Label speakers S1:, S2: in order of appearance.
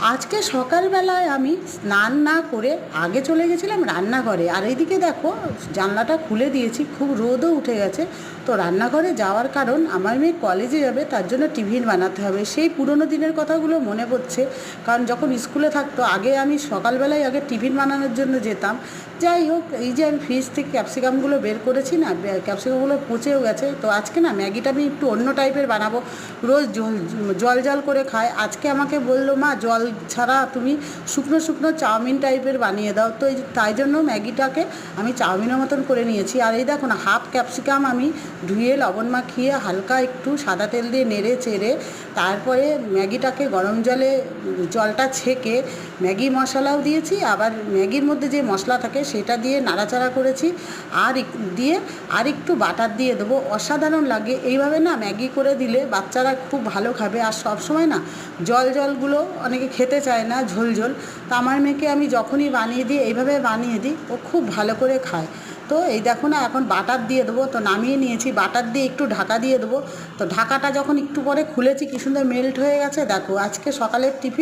S1: আজকে সকালবেলায় আমি স্নান না করে আগে চলে গেছিলাম রান্নাঘরে, আর এইদিকে দেখো জানলাটা খুলে দিয়েছি, খুব রোদও উঠে গেছে। তো রান্নাঘরে যাওয়ার কারণ আমার মেয়ে কলেজে যাবে, তার জন্য টিফিন বানাতে হবে। সেই পুরনো দিনের কথাগুলো মনে পড়ছে, কারণ যখন স্কুলে থাকতো আগে আমি সকালবেলায় আগে টিফিন বানানোর জন্য যেতাম। যাই হোক, এই যে আমি ফ্রিজ থেকে ক্যাপসিকামগুলো বের করেছি না, ক্যাপসিকামগুলো পচেও গেছে। তো আজকে না ম্যাগিটা আমি একটু অন্য টাইপের বানাবো। রোজ জল জল করে খায়, আজকে আমাকে বললো মা জল ছাড়া তুমি শুকনো শুকনো চাউমিন টাইপের বানিয়ে দাও। তো তাই জন্য ম্যাগিটাকে আমি চাউমিনের মতন করে নিয়েছি। আর এই দেখো না, হাফ ক্যাপসিকাম আমি ধুয়ে লবণ মাখিয়ে হালকা একটু সাদা তেল দিয়ে নেড়ে চেড়ে তারপরে ম্যাগিটাকে গরম জলে জলটা ছেঁকে ম্যাগি মশলাও দিয়েছি, আবার ম্যাগির মধ্যে যে মশলা থাকে সেটা দিয়ে নাড়াচাড়া করেছি। আর একটু বাটার দিয়ে দেবো, অসাধারণ লাগে। এইভাবে না ম্যাগি করে দিলে বাচ্চারা খুব ভালো খাবে। আর সবসময় না জলগুলো অনেকে খেতে চায় না, ঝোল ঝোল। তা আমার মেয়েকে আমি যখনই বানিয়ে দিই, এইভাবে বানিয়ে দিই, ও খুব ভালো করে খায়। তো এই দেখো না, এখন বাটার দিয়ে দেবো। তো নামিয়ে নিয়েছি, বাটার দিয়ে একটু ঢাকা দিয়ে দেবো। তো ঢাকাটা যখন একটু পরে খুলেছি, কী সুন্দর মেল্ট হয়ে গেছে। দেখো আজকে সকালের টিফিন